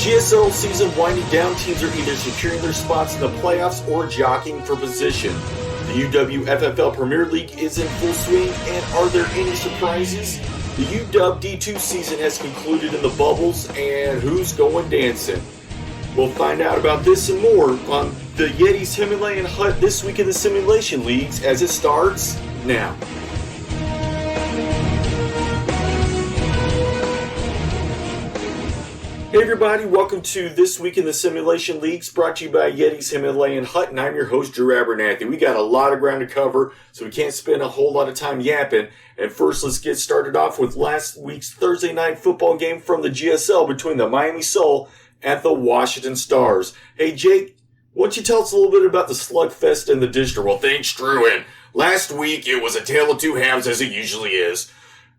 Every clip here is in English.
GSL season winding down, teams are either securing their spots in the playoffs or jockeying for position. The UWFFL Premier League is in full swing, and are there any surprises? The UW-D2 season has concluded in the bubbles, and who's going dancing? We'll find out about this and more on the Yeti's Himalayan Hut this week in the Simulation Leagues as it starts now. Hey everybody, welcome to This Week in the Simulation Leagues, brought to you by Yeti's Himalayan Hut, and I'm your host, Drew Abernathy. We got a lot of ground to cover, so we can't spend a whole lot of time yapping. And first, let's get started off with last week's Thursday night football game from the GSL between the Miami Soul and the Washington Stars. Hey Jake, why don't you tell us a little bit about the slugfest in the district? Well, thanks, Drew. And last week, it was a tale of two halves, as it usually is,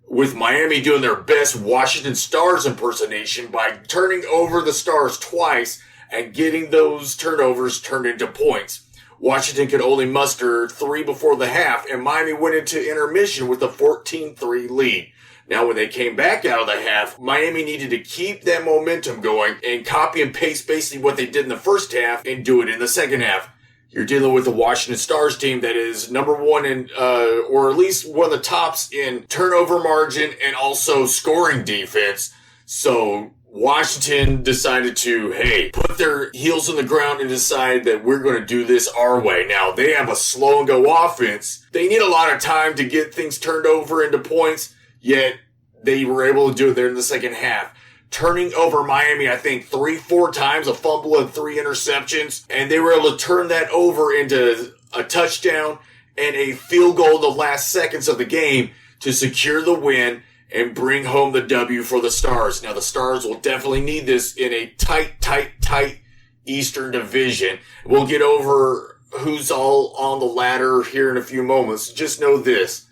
with Miami doing their best Washington Stars impersonation by turning over the Stars twice and getting those turnovers turned into points. Washington could only muster 3 before the half, and Miami went into intermission with a 14-3 lead. Now, when they came back out of the half, Miami needed to keep that momentum going and copy and paste basically what they did in the first half and do it in the second half. You're dealing with the Washington Stars team that is number one in, or at least one of the tops in turnover margin and also scoring defense. So Washington decided to, put their heels on the ground and decide that we're going to do this our way. Now, they have a slow and go offense. They need a lot of time to get things turned over into points, yet they were able to do it there in the second half. Turning over Miami, I think, 3-4 times, a fumble and 3 interceptions. And they were able to turn that over into a touchdown and a field goal in the last seconds of the game to secure the win and bring home the W for the Stars. Now, the Stars will definitely need this in a tight Eastern Division. We'll get over who's all on the ladder here in a few moments. Just know this.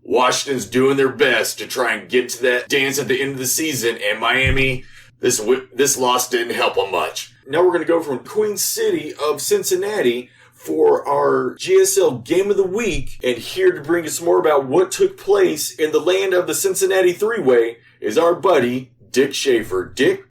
Washington's doing their best to try and get to that dance at the end of the season, and Miami, this loss didn't help them much. Now we're going to go from Queen City of Cincinnati for our GSL Game of the Week, and here to bring us more about what took place in the land of the Cincinnati Three-Way is our buddy, Dick Schaefer. Dick?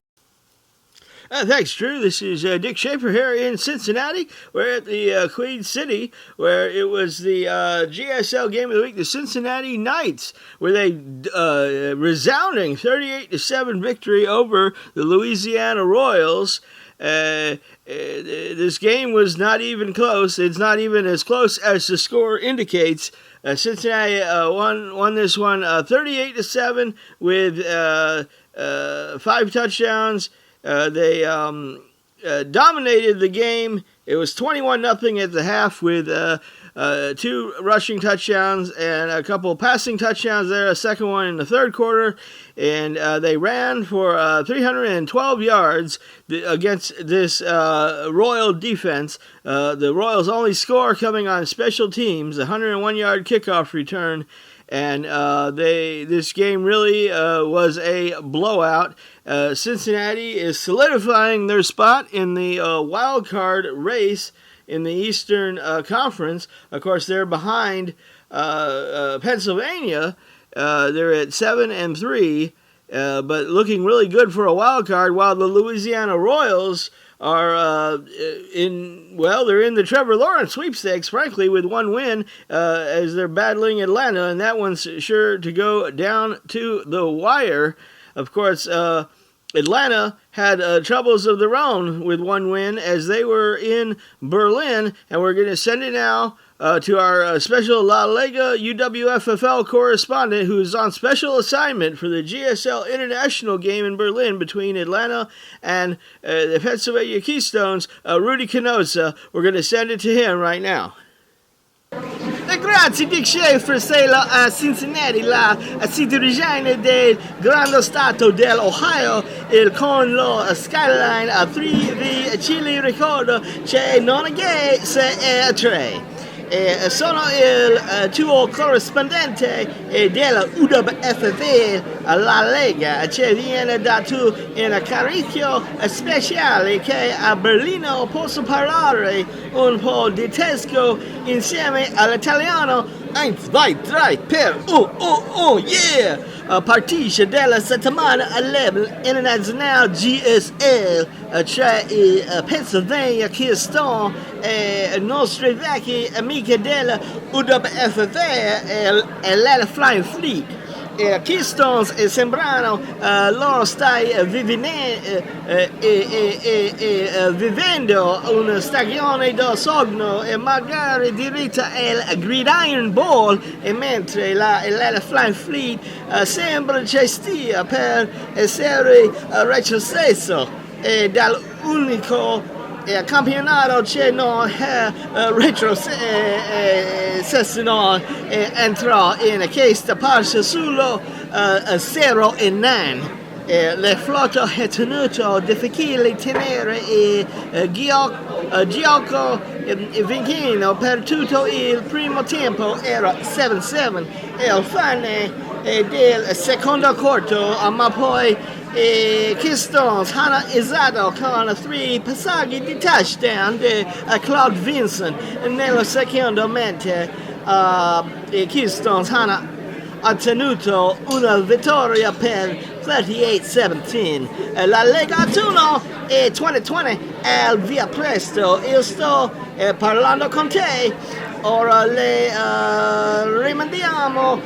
Thanks, Drew. This is Dick Schaefer here in Cincinnati. We're at the Queen City, where it was the GSL Game of the Week, the Cincinnati Knights, with a resounding 38-7 victory over the Louisiana Royals. This game was not even close. It's not even as close as the score indicates. Cincinnati won this one 38-7 with 5 touchdowns. They dominated the game. It was 21-0 at the half with 2 rushing touchdowns and a couple passing touchdowns there, a second one in the third quarter. And they ran for 312 yards against this Royal defense. The Royals' only score coming on special teams, a 101-yard kickoff return. And this game really was a blowout. Cincinnati is solidifying their spot in the wild card race in the Eastern Conference. Of course, they're behind Pennsylvania. They're at 7-3, but looking really good for a wild card. While the Louisiana Royals are they're in the Trevor Lawrence sweepstakes, frankly, with 1 win as they're battling Atlanta, and that one's sure to go down to the wire. Of course, Atlanta had troubles of their own with 1 win as they were in Berlin, and we're going to send it now to our special La Liga UWFFL correspondent who is on special assignment for the GSL International game in Berlin between Atlanta and the Pennsylvania Keystones, Rudy Canosa. We're going to send it to him right now. Grazie Dick Schaefer, sei a Cincinnati, la cittadina del grande stato dell'Ohio, con lo skyline a 3 di Chile, ricordo, c'è non è 3. Sono il tuo corrispondente della UWFFL La Lega. Ci viene dato un carico speciale che a Berlino posso parlare un po' di tedesco insieme all'italiano 1, 2, 3, per, yeah! Partisce della settimana 11 internazionale GSL tra i Pennsylvania Keystone e nostre vecchie amiche della UWFFL e la Flying Fleet. Keystones sembrano loro stai vivendo una stagione da sogno e magari diretta al gridiron ball, e mentre la Flying Fleet sembra ci stia per essere retrocesso dall'unico campionato c'è non retrocesso entrò in questa parte solo 0-9. Le flotte ha tenuto difficile tenere gioco vincendo per tutto il primo tempo, era 7-7 e al fine del secondo quarto, ma poi Keystones hanno usato con 3 passaggi di touchdown di Claude Vincent nella seconda, mentre Keystones hanno ottenuto una vittoria per 38-17. La Lega 1 e 2020 al via presto. Io sto parlando con te. Ora le rimandiamo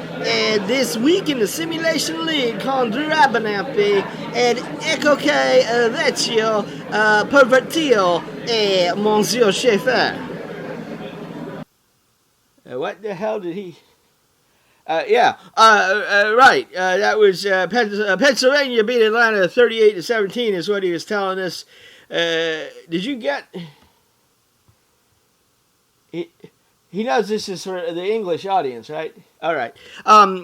This Week in the Simulation League con Drew Abernathy ed ecco che Vecchio Pervertio e Monsieur Schaefer. What the hell did he... right. That was Pennsylvania beat Atlanta 38-17 is what he was telling us. Did you get... He knows this is for the English audience, right? All right.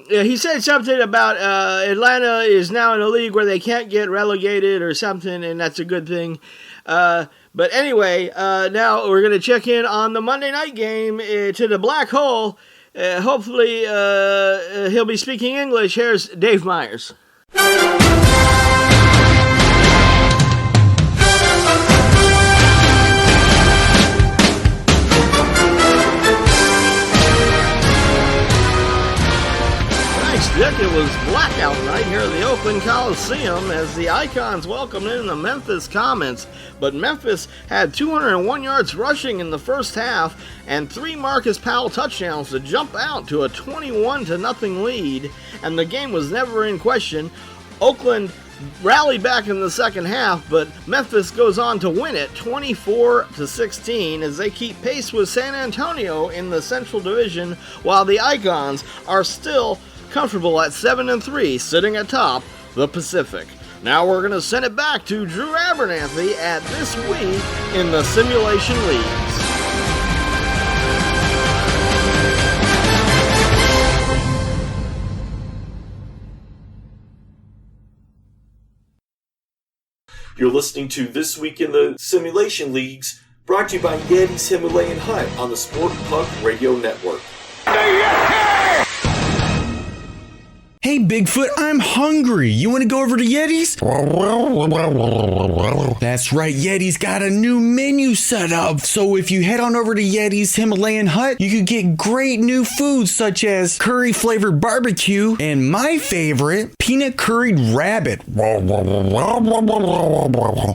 He said something about Atlanta is now in a league where they can't get relegated or something, and that's a good thing. But anyway, now we're going to check in on the Monday night game to the Black Hole. Hopefully, he'll be speaking English. Here's Dave Meyers. It was blackout night here at the Oakland Coliseum as the Icons welcomed in the Memphis Comets, but Memphis had 201 yards rushing in the first half and 3 Marcus Powell touchdowns to jump out to a 21-0 lead, and the game was never in question. Oakland rallied back in the second half, but Memphis goes on to win it 24-16 as they keep pace with San Antonio in the Central Division, while the Icons are still comfortable at 7-3, sitting atop the Pacific. Now we're going to send it back to Drew Abernathy at This Week in the Simulation Leagues. You're listening to This Week in the Simulation Leagues, brought to you by Yeti's Himalayan Hut on the Sport Punk Radio Network. Hey, Bigfoot, I'm hungry. You want to go over to Yeti's? That's right, Yeti's got a new menu set up. So if you head on over to Yeti's Himalayan Hut, you can get great new foods such as curry-flavored barbecue and my favorite, peanut curried rabbit.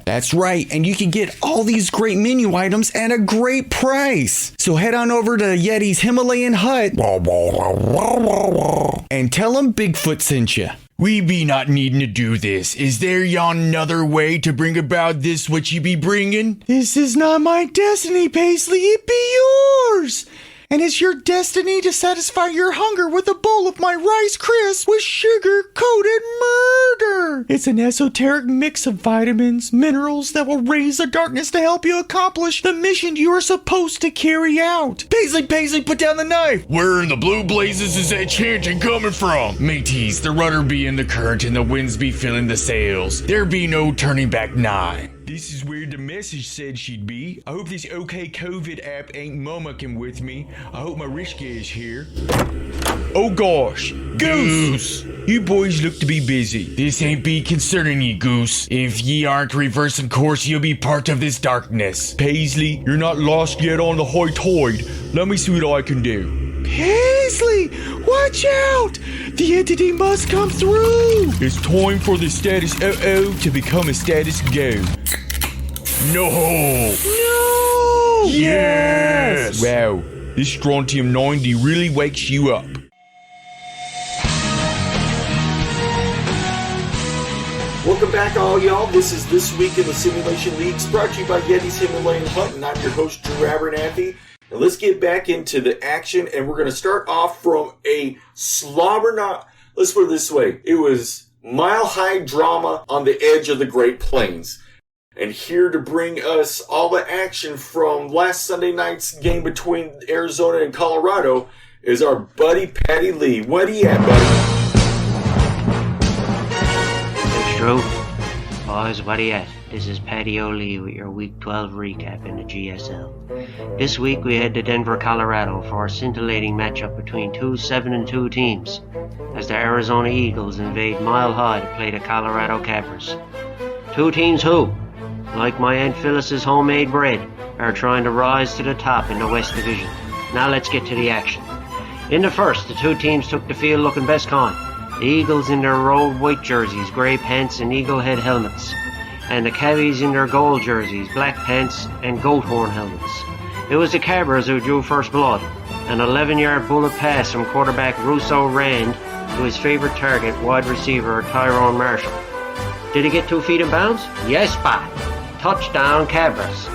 That's right, and you can get all these great menu items at a great price. So head on over to Yeti's Himalayan Hut and tell them Bigfoot sent you. We be not needing to do this. Is there yon another way to bring about this what ye be bringing? This is not my destiny, Paisley. It be yours. And it's your destiny to satisfy your hunger with a bowl of my Rice Crisp with sugar-coated murder. It's an esoteric mix of vitamins, minerals that will raise the darkness to help you accomplish the mission you are supposed to carry out. Paisley, put down the knife. Where in the blue blazes is that chanting coming from? Mateys, the rudder be in the current and the winds be filling the sails. There be no turning back nigh. This is where the message said she'd be. I hope this OK COVID app ain't mummucking with me. I hope Mariska is here. Oh gosh, Goose! You boys look to be busy. This ain't be concerning ye, Goose. If ye aren't reversing course, you'll be part of this darkness. Paisley, you're not lost yet on the hoy-toid. Let me see what I can do. Paisley! Paisley! Watch out! The entity must come through! It's time for the status OO to become a status go. No! No! Yes! Wow, this Strontium 90 really wakes you up. Welcome back, all y'all. This is This Week in the Simulation Leagues, brought to you by Yeti's Himalayan Hut, and I'm your host, Drew Abernathy. And let's get back into the action, and we're going to start off from a let's put it this way. It was mile-high drama on the edge of the Great Plains. And here to bring us all the action from last Sunday night's game between Arizona and Colorado is our buddy Patty Lee. What are you at, buddy? Drew. Boys, what are you at? This is Patty O'Lee with your Week 12 recap in the GSL. This week we head to Denver, Colorado for a scintillating matchup between two 7-2 teams as the Arizona Eagles invade Mile High to play the Colorado Cappers. Two teams who, like my Aunt Phyllis's homemade bread, are trying to rise to the top in the West Division. Now let's get to the action. In the first, the two teams took the field looking best kind. The Eagles in their road white jerseys, grey pants and eagle head helmets, and the Cabbies in their gold jerseys, black pants and goat horn helmets. It was the Cabbers who drew first blood. An 11-yard bullet pass from quarterback Russo Rand to his favorite target, wide receiver Tyrone Marshall. Did he get 2 feet in bounds? Yes, pa. Touchdown, Cabbers.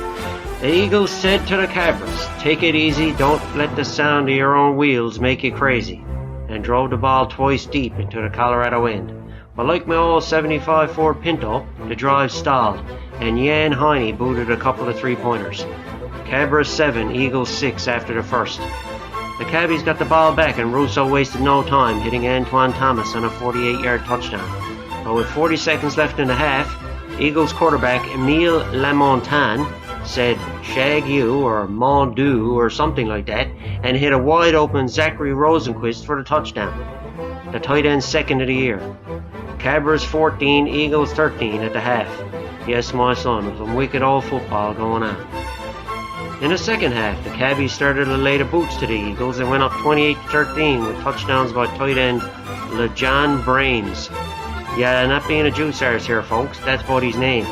The Eagles said to the Cabbers, take it easy, don't let the sound of your own wheels make you crazy, and drove the ball twice deep into the Colorado end. But like my old 75 Ford Pinto, the drive stalled, and Jan Heine booted a couple of 3-pointers. Cabbers 7, Eagles 6 after the first. The Cabbies got the ball back and Russo wasted no time, hitting Antoine Thomas on a 48-yard touchdown. But with 40 seconds left in the half, Eagles quarterback Emile Lamontagne said shag you or mon Dieu or something like that, and hit a wide open Zachary Rosenquist for the touchdown. The tight end second of the year. Cabbers 14, Eagles 13 at the half. Yes, my son, some wicked old football going on. In the second half, the Cabbies started to lay the boots to the Eagles and went up 28-13 with touchdowns by tight end LeJon Brains. Yeah, not being a juice arse here, folks, that's Buddy's name.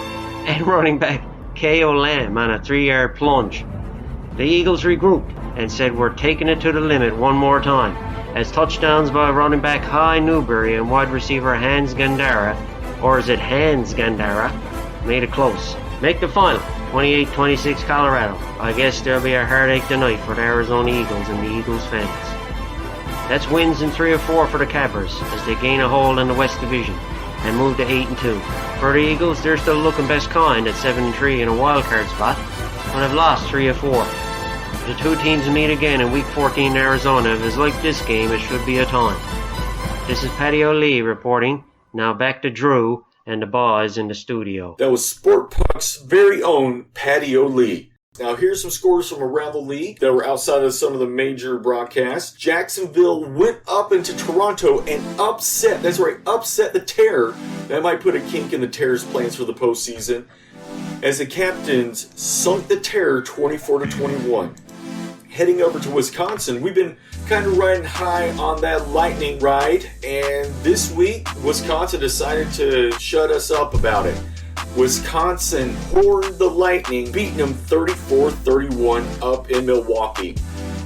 And running back K.O. Lamb on a 3-yard plunge. The Eagles regrouped and said we're taking it to the limit one more time, as touchdowns by running back Hy Newberry and wide receiver Hans Gandara, or is it Hans Gandara, made it close. Make the final, 28-26 Colorado. I guess there'll be a heartache tonight for the Arizona Eagles and the Eagles fans. That's wins in 3 of 4 for the Cappers as they gain a hold in the West Division and move to 8-2. For the Eagles, they're still looking best kind at 7-3 in a wildcard spot, but have lost 3 of 4. The two teams meet again in Week 14 in Arizona. If it's like this game, it should be a time. This is Patty O'Lee reporting. Now back to Drew and the boys in the studio. That was Sport Puck's very own Patty O'Lee. Now here's some scores from around the league that were outside of some of the major broadcasts. Jacksonville went up into Toronto and upset the Terror. That might put a kink in the Terror's plans for the postseason, as the Captains sunk the Terror 24-21. Heading over to Wisconsin, we've been kind of riding high on that lightning ride, and this week Wisconsin decided to shut us up about it. Wisconsin poured the Lightning, beating them 34-31 up in Milwaukee.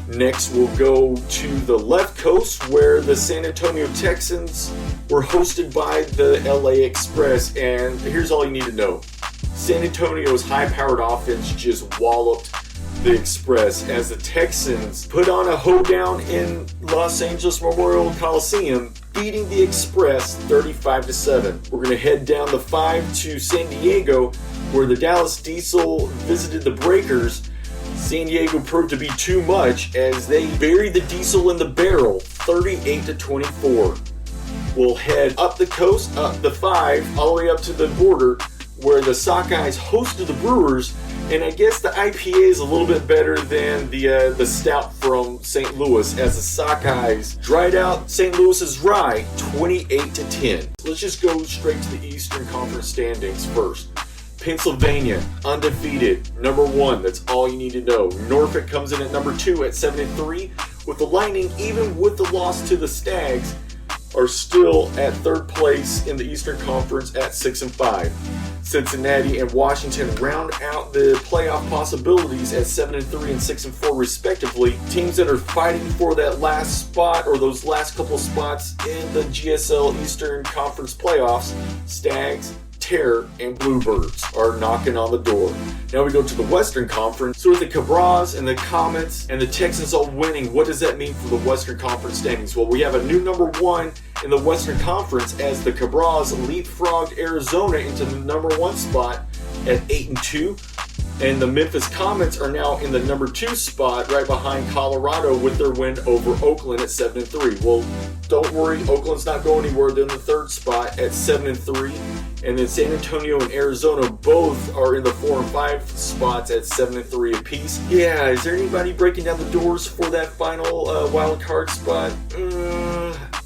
Next, we'll go to the left coast, where the San Antonio Texans were hosted by the LA Express, and here's all you need to know. San Antonio's high-powered offense just walloped the Express as the Texans put on a hoedown in Los Angeles Memorial Coliseum, beating the Express 35-7. We're going to head down the 5 to San Diego, where the Dallas Diesel visited the Breakers. San Diego proved to be too much as they buried the Diesel in the barrel 38-24. We'll head up the coast, up the 5, all the way up to the border, where the Sockeyes hosted the Brewers. And I guess the IPA is a little bit better than the stout from St. Louis, as the Sockeyes dried out St. Louis's rye 28-10. Let's just go straight to the Eastern Conference standings first. Pennsylvania, undefeated, number 1. That's all you need to know. Norfolk comes in at number 2 at 7-3, with the Lightning, even with the loss to the Stags, are still at third place in the Eastern Conference at 6-5. Cincinnati and Washington round out the playoff possibilities at 7-3 and 6-4 respectively. Teams that are fighting for that last spot or those last couple spots in the GSL Eastern Conference playoffs, Stags, Terror, and Bluebirds are knocking on the door. Now we go to the Western Conference. So with the Cabras and the Comets and the Texans all winning, what does that mean for the Western Conference standings? Well, we have a new number one in the Western Conference as the Cabras leapfrogged Arizona into the number one spot at 8-2. And the Memphis Comets are now in the number 2 spot right behind Colorado with their win over Oakland at 7-3. Well, don't worry, Oakland's not going anywhere. They're in the 3rd spot at 7-3. And then San Antonio and Arizona both are in the 4 and 5 spots at 7-3 apiece. Yeah, is there anybody breaking down the doors for that final wild card spot?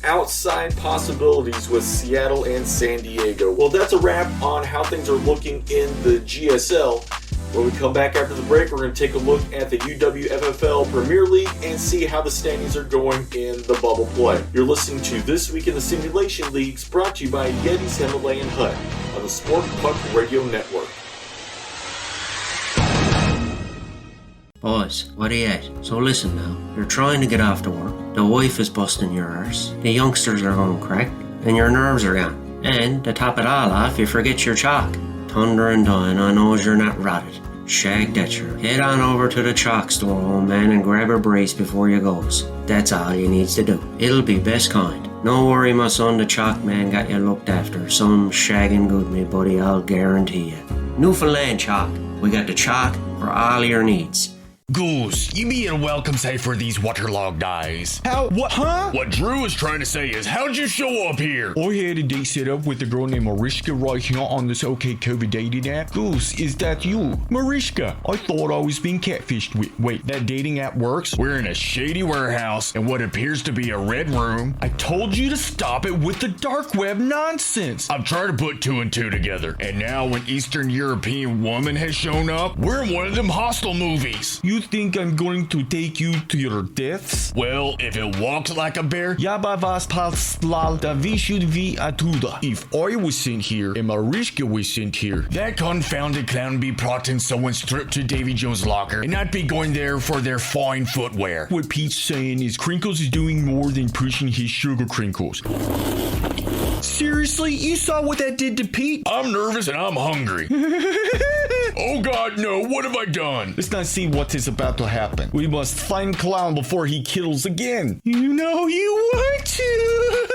Outside possibilities with Seattle and San Diego. Well, that's a wrap on how things are looking in the GSL. When we come back after the break, we're going to take a look at the UWFFL Premier League and see how the standings are going in the bubble play. You're listening to This Week in the Simulation Leagues, brought to you by Yeti's Himalayan Hut on the Sport Puck Radio Network. Boys, what are you at? So listen now, you're trying to get off to work, the wife is busting your arse, the youngsters are going crack, and your nerves are gone. And to top it all off, you forget your chalk. Thunder and dying, I knows you're not rotted. Shag that you're. Head on over to the chalk store, old man, and grab a brace before you goes. That's all you needs to do. It'll be best kind. No worry, my son, the chalk man got you looked after. Some shagging good, me buddy, I'll guarantee you. Newfoundland chalk. We got the chalk for all your needs. Goose, you being welcome say for these waterlogged eyes. How? What? Huh? What Drew is trying to say is, how'd you show up here? I had a date set up with a girl named Mariska right here on this OK COVID dating app. Goose, is that you? Mariska, I thought I was being catfished with. Wait, that dating app works? We're in a shady warehouse in what appears to be a red room. I told you to stop it with the dark web nonsense. I'm trying to put 2 and 2 together. And now an Eastern European woman has shown up, we're in one of them hostile movies. You think I'm going to take you to your deaths? Well, if it walks like a bear, Jabba was pastlal da vi should vi atuda. If I was sent here and Mariska was sent here, that confounded clown be prodding someone stripped to Davy Jones' locker and not be going there for their fine footwear. What Pete's saying is Crinkles is doing more than pushing his sugar crinkles. Seriously? You saw what that did to Pete? I'm nervous and I'm hungry. Oh God, no, what have I done? Let's not see what is about to happen. We must find Clown before he kills again. You know you want to.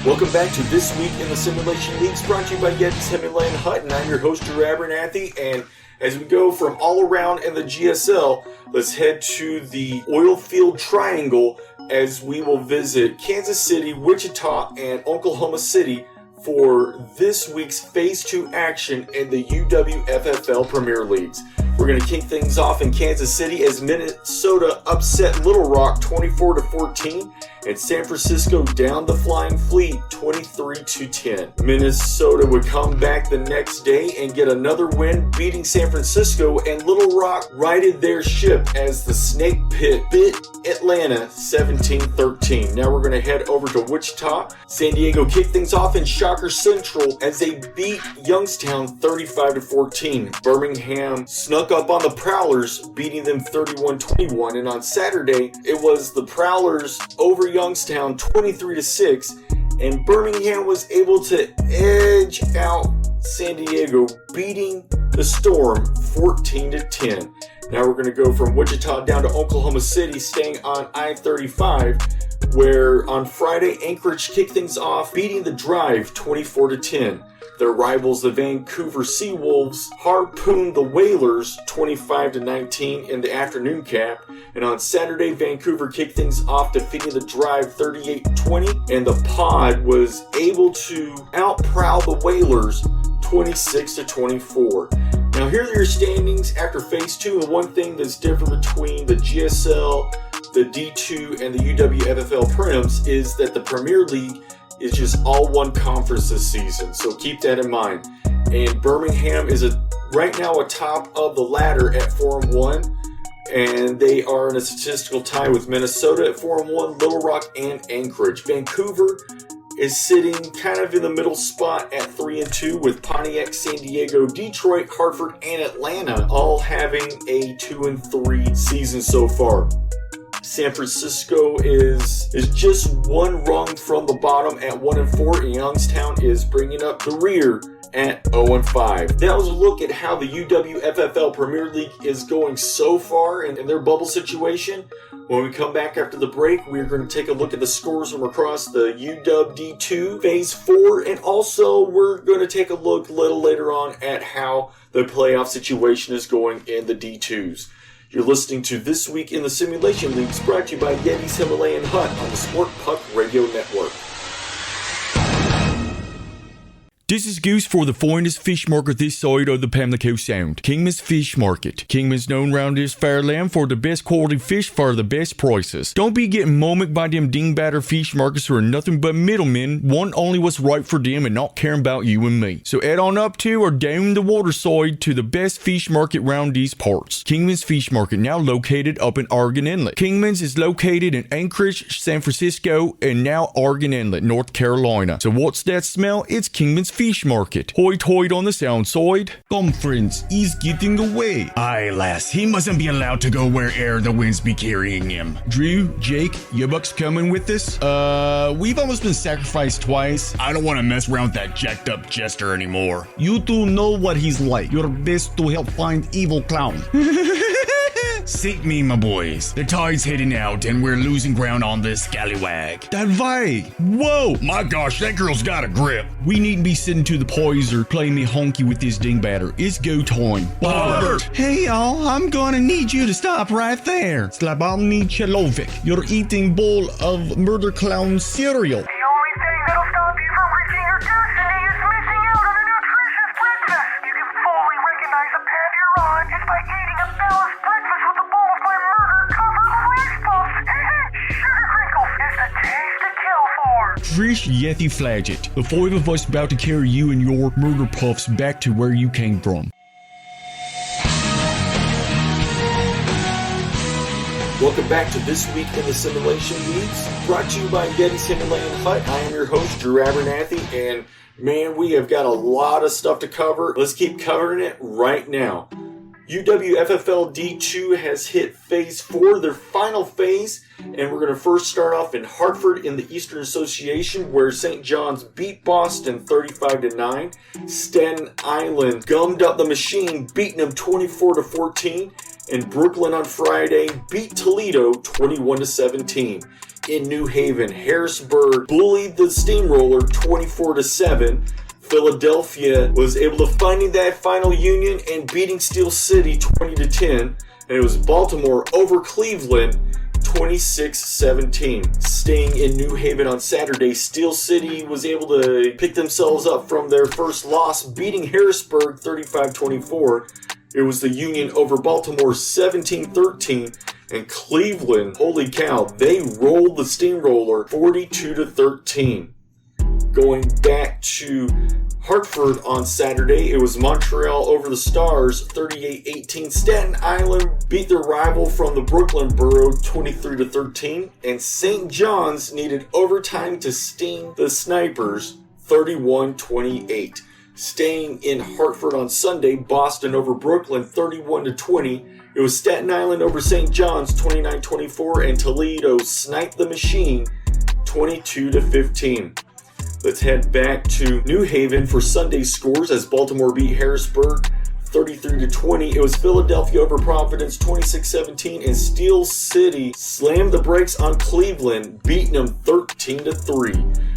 Welcome back to This Week in the Simulation Leagues, brought to you by Yeti's Himalayan Hut, and I'm your host, Drew Abernathy, and as we go from all around in the GSL, let's head to the oil field triangle as we will visit Kansas City, Wichita, and Oklahoma City for this week's Phase 2 action in the UWFFL Premier Leagues. We're going to kick things off in Kansas City as Minnesota upset Little Rock 24-14 and San Francisco down the Flying Fleet 23-10. Minnesota would come back the next day and get another win, beating San Francisco, and Little Rock righted their ship as the Snake Pit bit Atlanta 17-13. Now we're going to head over to Wichita. San Diego kicked things off in Shocker Central as they beat Youngstown 35-14. Birmingham snuck up on the Prowlers, beating them 31-21, and on Saturday it was the Prowlers over Youngstown 23-6, and Birmingham was able to edge out San Diego, beating the Storm 14-10. Now we're going to go from Wichita down to Oklahoma City, staying on I-35, where on Friday Anchorage kicked things off, beating the Drive 24-10. Their rivals, the Vancouver Seawolves, harpooned the Whalers 25-19 in the afternoon cap. And on Saturday, Vancouver kicked things off, defeating the Drive 38-20. And the Pod was able to outprowl the Whalers 26-24. Now here are your standings after Phase 2. And one thing that's different between the GSL, the D2, and the UWFFL Prims is that the Premier League is just all one conference this season, so keep that in mind. And Birmingham is right now atop of the ladder at 4-1. And they are in a statistical tie with Minnesota at 4-1, Little Rock, and Anchorage. Vancouver is sitting kind of in the middle spot at 3-2 with Pontiac, San Diego, Detroit, Hartford, and Atlanta all having a 2-3 season so far. San Francisco is just one rung from the bottom at 1-4, and Youngstown is bringing up the rear at 0-5. That was a look at how the UWFFL Premier League is going so far in their bubble situation. When we come back after the break, we're going to take a look at the scores from across the UWD2 Phase 4, and also we're going to take a look a little later on at how the playoff situation is going in the D2s. You're listening to This Week in the Simulation Leagues, brought to you by Yeti's Himalayan Hut on the Sport Puck Radio Network. This is Goose for the finest fish market this side of the Pamlico Sound, Kingman's Fish Market. Kingman's known round this fair land for the best quality fish for the best prices. Don't be getting mummicked by them dingbatter fish markets who are nothing but middlemen, one only what's right for them and not caring about you and me. So head on up to or down the waterside to the best fish market round these parts. Kingman's Fish Market, now located up in Oregon Inlet. Kingman's is located in Anchorage, San Francisco, and now Oregon Inlet, North Carolina. So what's that smell? It's Kingman's Fish Market. Hoit hoit on the sound side. Come friends, he's getting away. Aye lass, he mustn't be allowed to go where'er the winds be carrying him. Drew, Jake, you bucks coming with us? We've almost been sacrificed twice. I don't want to mess around with that jacked up jester anymore. You two know what he's like. You're best to help find evil clown. Seat me, my boys. The tide's heading out and we're losing ground on this scallywag. That way. Whoa! My gosh, that girl's got a grip. We needn't be sitting to the poise or playing me honky with this dingbatter. It's go time. Bart! Hey y'all, I'm gonna need you to stop right there. Slabomny Chelovic. You're eating bowl of murder clown cereal. The only thing that'll stop you from reaching your destiny is missing out on a nutritious breakfast. You can fully recognize a path you're on just by eating a balanced breakfast with a bowl of my murder-covered Reese Puffs. Sugar Crinkles is the taste to kill for. Trish Yeti Flagit. The five of us about to carry you and your murder puffs back to where you came from. Welcome back to This Week in the Simulation Leagues, brought to you by Yeti's Himalayan Hut. I am your host, Drew Abernathy, and man, we have got a lot of stuff to cover. Let's keep covering it right now. UWFFL D2 has hit Phase 4, their final phase, and we're going to first start off in Hartford in the Eastern Association, where St. John's beat Boston 35-9. Staten Island gummed up the machine, beating them 24-14. And Brooklyn on Friday beat Toledo 21-17. In New Haven, Harrisburg bullied the Steamroller 24-7. Philadelphia was able to find that final union and beating Steel City 20-10. And it was Baltimore over Cleveland 26-17. Staying in New Haven on Saturday, Steel City was able to pick themselves up from their first loss, beating Harrisburg 35-24. It was the Union over Baltimore 17-13, and Cleveland, holy cow, they rolled the Steamroller 42-13. Going back to Hartford on Saturday, it was Montreal over the Stars 38-18. Staten Island beat their rival from the Brooklyn borough 23-13, and St. John's needed overtime to sting the Snipers 31-28. Staying in Hartford on Sunday, Boston over Brooklyn 31-20. It was Staten Island over St. John's 29-24, and Toledo sniped the machine 22-15. Let's head back to New Haven for Sunday's scores as Baltimore beat Harrisburg 33-20. It was Philadelphia over Providence 26-17, and Steel City slammed the brakes on Cleveland, beating them 13-3.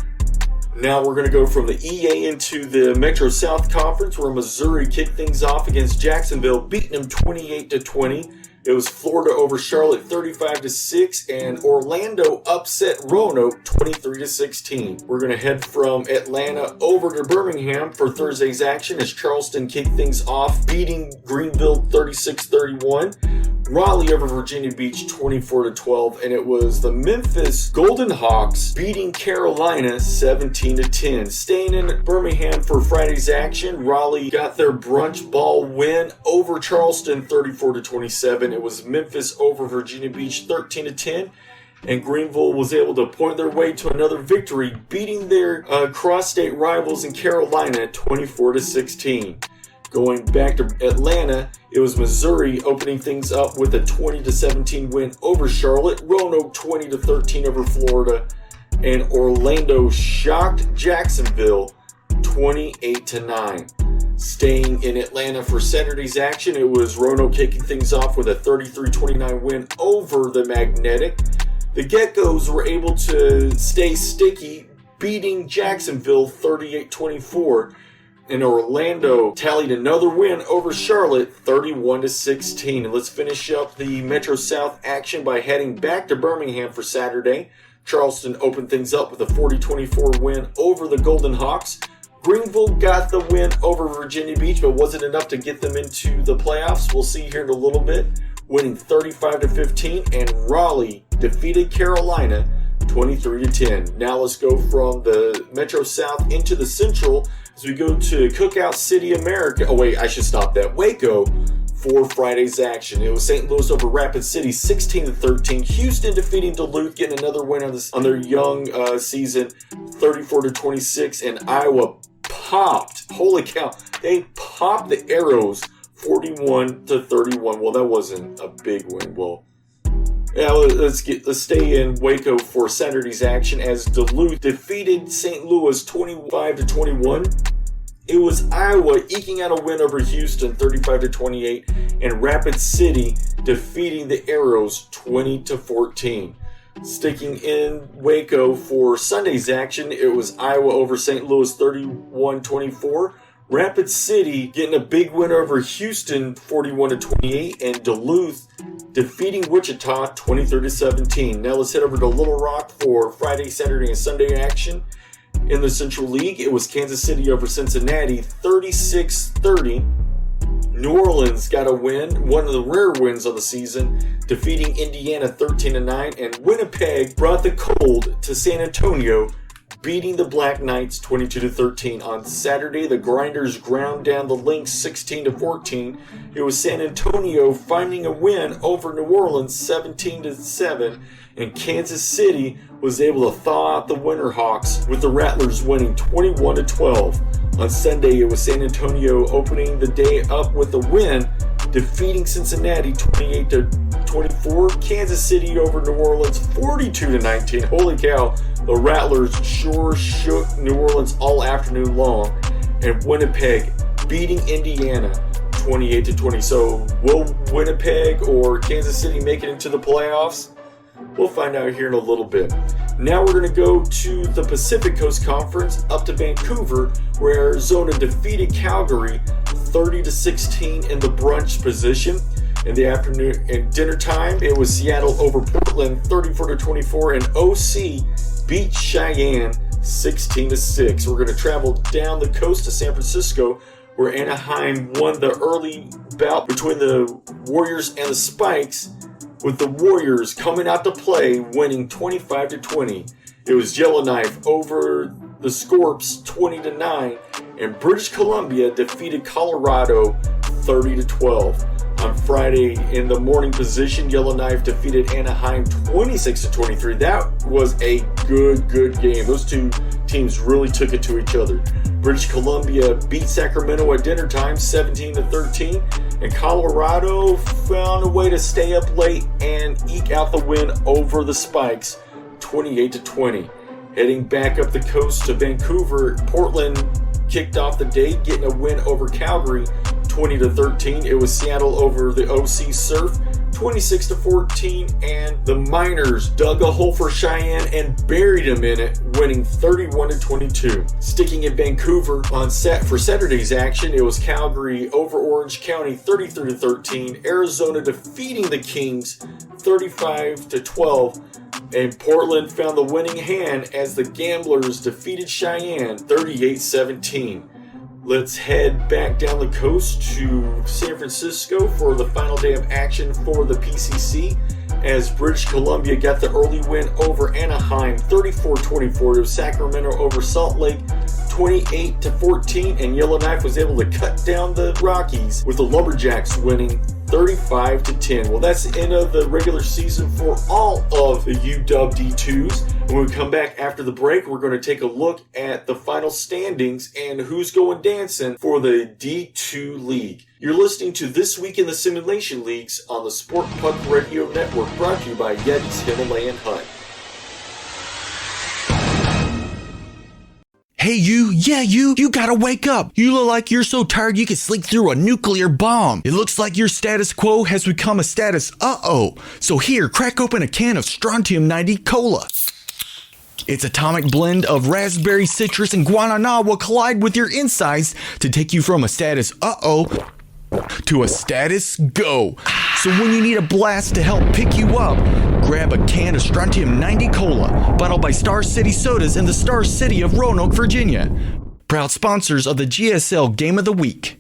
Now we're going to go from the EA into the Metro South Conference, where Missouri kicked things off against Jacksonville, beating them 28-20. It was Florida over Charlotte 35-6, and Orlando upset Roanoke 23-16. We're going to head from Atlanta over to Birmingham for Thursday's action as Charleston kicked things off, beating Greenville 36-31. Raleigh over Virginia Beach 24-12, and it was the Memphis Golden Hawks beating Carolina 17-10. Staying in Birmingham for Friday's action, Raleigh got their brunch ball win over Charleston 34-27. It was Memphis over Virginia Beach 13-10. And Greenville was able to point their way to another victory, beating their cross-state rivals in Carolina 24-16. Going back to Atlanta, it was Missouri opening things up with a 20-17 win over Charlotte, Roanoke 20-13 over Florida, and Orlando shocked Jacksonville 28-9. Staying in Atlanta for Saturday's action, it was Roanoke kicking things off with a 33-29 win over the Magnetic. The Geckos were able to stay sticky, beating Jacksonville 38-24. And Orlando tallied another win over Charlotte 31-16. And let's finish up the Metro South action by heading back to Birmingham for Saturday. Charleston opened things up with a 40-24 win over the Golden Hawks. Greenville got the win over Virginia Beach, but wasn't enough to get them into the playoffs. We'll see here in a little bit. Winning 35-15, and Raleigh defeated Carolina 23-10. Now let's go from the Metro South into the Central as we go to Cookout City, America. Oh wait, I should stop that. Waco for Friday's action. It was St. Louis over Rapid City 16-13. Houston defeating Duluth, getting another win on their young season 34-26, and Iowa popped. Holy cow! They popped the Arrows 41-31. Well, that wasn't a big win. Well, yeah, let's stay in Waco for Saturday's action as Duluth defeated St. Louis 25-21. It was Iowa eking out a win over Houston 35-28, and Rapid City defeating the Arrows 20-14. Sticking in Waco for Sunday's action, it was Iowa over St. Louis 31-24. Rapid City getting a big win over Houston 41-28, and Duluth defeating Wichita 23-17. Now let's head over to Little Rock for Friday, Saturday, and Sunday action. In the Central League, it was Kansas City over Cincinnati 36-30. New Orleans got a win, one of the rare wins of the season, defeating Indiana 13-9, and Winnipeg brought the cold to San Antonio, beating the Black Knights 22-13. On Saturday, the Grinders ground down the Lynx 16-14. It was San Antonio finding a win over New Orleans 17-7, and Kansas City was able to thaw out the Winterhawks with the Rattlers winning 21-12. On Sunday, it was San Antonio opening the day up with a win, defeating Cincinnati 28-24. Kansas City over New Orleans 42-19. Holy cow, the Rattlers sure shook New Orleans all afternoon long. And Winnipeg beating Indiana 28-20. So will Winnipeg or Kansas City make it into the playoffs? We'll find out here in a little bit. Now we're going to go to the Pacific Coast Conference, up to Vancouver, where Arizona defeated Calgary 30-16 in the brunch position. In the afternoon and dinner time, it was Seattle over Portland 34-24, and OC beat Cheyenne 16-6. We're going to travel down the coast to San Francisco, where Anaheim won the early bout between the Warriors and the Spikes, with the Warriors coming out to play, winning 25-20. It was Yellowknife over the Scorps 20-9, and British Columbia defeated Colorado 30-12. On Friday in the morning position, Yellowknife defeated Anaheim 26-23. That was a good game. Those two teams really took it to each other. British Columbia beat Sacramento at dinner time 17-13, and Colorado found a way to stay up late and eke out the win over the Spikes 28-20. Heading back up the coast to Vancouver, Portland kicked off the day getting a win over Calgary 20-13. It was Seattle over the OC Surf 26-14, and the Miners dug a hole for Cheyenne and buried them in it, winning 31-22. Sticking in Vancouver for Saturday's action, it was Calgary over Orange County 33-13, Arizona defeating the Kings 35-12, and Portland found the winning hand as the Gamblers defeated Cheyenne 38-17. Let's head back down the coast to San Francisco for the final day of action for the PCC, as British Columbia got the early win over Anaheim 34-24. It was Sacramento over Salt Lake 28-14, and Yellowknife was able to cut down the Rockies with the Lumberjacks winning 35-10. Well, that's the end of the regular season for all of the UWD2s. When we come back after the break, we're going to take a look at the final standings and who's going dancing for the D2 League. You're listening to This Week in the Simulation Leagues on the Sport Puck Radio Network, brought to you by Yeti's Himalayan Hut. Hey you gotta wake up. You look like you're so tired you could sleep through a nuclear bomb. It looks like your status quo has become a status uh-oh. So here, crack open a can of Strontium 90 Cola. Its atomic blend of raspberry, citrus, and guanana will collide with your insides to take you from a status uh-oh to a status go. So when you need a blast to help pick you up, grab a can of Strontium 90 Cola, bottled by Star City Sodas in the Star City of Roanoke, Virginia. Proud sponsors of the GSL Game of the Week.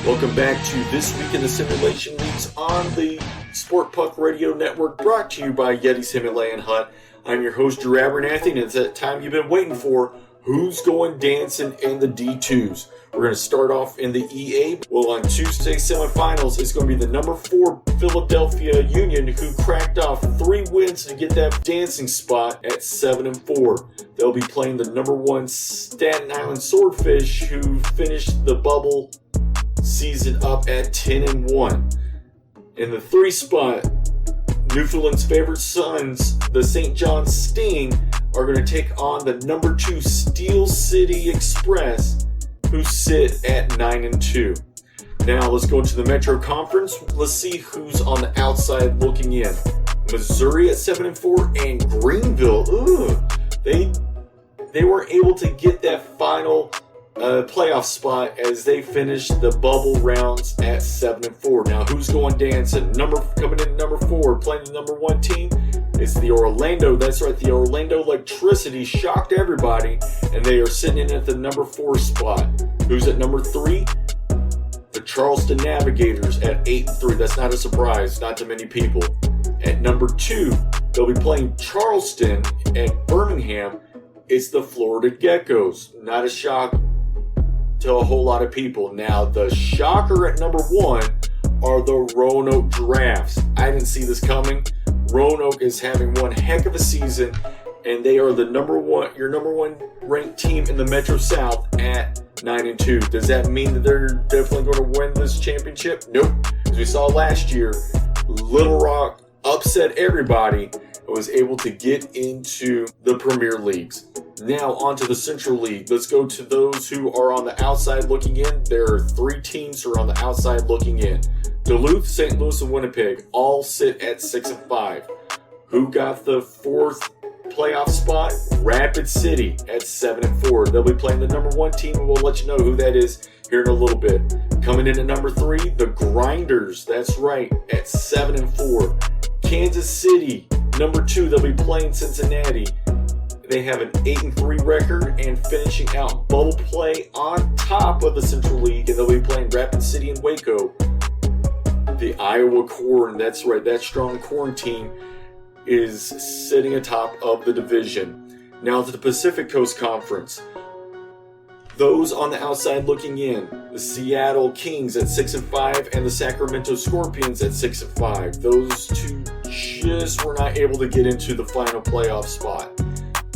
Welcome back to This Week in the Simulation Leagues on the Sport Puck Radio Network, brought to you by Yeti's Himalayan Hut. I'm your host, Drew Abernathy, and it's that time you've been waiting for. Who's going dancing in the D2s? We're going to start off in the EA. Well, on Tuesday's semifinals, it's going to be the number 4 Philadelphia Union, who cracked off 3 wins to get that dancing spot at 7-4. They'll be playing the number 1 Staten Island Swordfish, who finished the bubble season up at 10-1. In the 3 spot, Newfoundland's favorite sons, the St. John's Sting, are going to take on the number 2 Steel City Express, who sit at 9-2. Now let's go into the Metro Conference. Let's see who's on the outside looking in. Missouri at 7-4, and Greenville, they were able to get that final playoff spot as they finished the bubble rounds at 7-4. Now who's going dancing? Coming in number 4, playing the number 1 team. It's the Orlando. That's right, the Orlando Electricity shocked everybody, and they are sitting in at the number 4 spot. Who's at number 3? The Charleston Navigators at 8-3. That's not a surprise, not to many people. At number 2, they'll be playing Charleston at Birmingham. It's the Florida Geckos. Not a shock to a whole lot of people. Now, the shocker at number 1 are the Roanoke Drafts. I didn't see this coming. Roanoke is having one heck of a season, and they are your number 1 ranked team in the Metro South at 9-2. Does that mean that they're definitely going to win this championship? Nope. As we saw last year, Little Rock upset everybody and was able to get into the Premier Leagues. Now on to the Central League. Let's go to those who are on the outside looking in. There are 3 teams who are on the outside looking in. Duluth, St. Louis, and Winnipeg all sit at 6-5. Who got the 4th playoff spot? Rapid City at 7-4. They'll be playing the number 1 team, and we'll let you know who that is here in a little bit. Coming in at number 3, the Grinders. That's right, at 7-4. Kansas City, number 2. They'll be playing Cincinnati. They have an 8-3 record and finishing out bubble play on top of the Central League, and they'll be playing Rapid City and Waco. The Iowa Corn, that's right, that strong Corn team is sitting atop of the division. Now to the Pacific Coast Conference. Those on the outside looking in, the Seattle Kings at 6-5 and the Sacramento Scorpions at 6-5. Those 2 just were not able to get into the final playoff spot.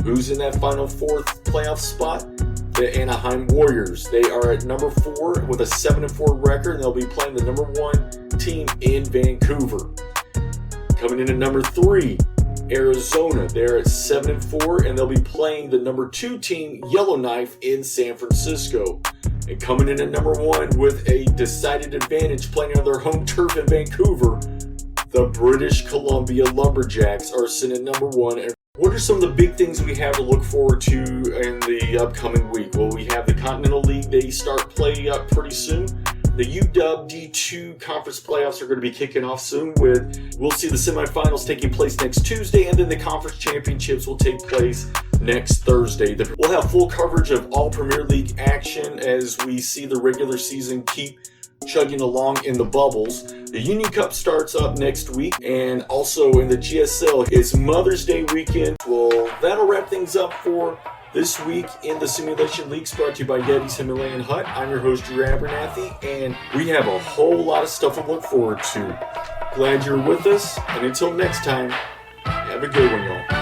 Who's in that final 4th playoff spot? The Anaheim Warriors. They are at number 4 with a 7-4 record, and they'll be playing the number 1 team in Vancouver. Coming in at number 3, Arizona. They're at 7-4, and they'll be playing the number 2 team, Yellowknife, in San Francisco. And coming in at number 1 with a decided advantage, playing on their home turf in Vancouver, the British Columbia Lumberjacks are sitting at number 1. What are some of the big things we have to look forward to in the upcoming week? Well, we have the Continental League. They start play up pretty soon. The UWD2 conference playoffs are going to be kicking off soon we'll see the semifinals taking place next Tuesday, and then the conference championships will take place next Thursday. We'll have full coverage of all Premier League action as we see the regular season keep chugging along in the bubbles. The Union Cup starts up next week, and also in the GSL, it's Mother's Day weekend. Well, that'll wrap things up for this week in the Simulation Leagues, brought to you by Yeti's Himalayan Hut. I'm your host, Drew Abernathy, and we have a whole lot of stuff to look forward to. Glad you're with us, and until next time, have a good one, y'all.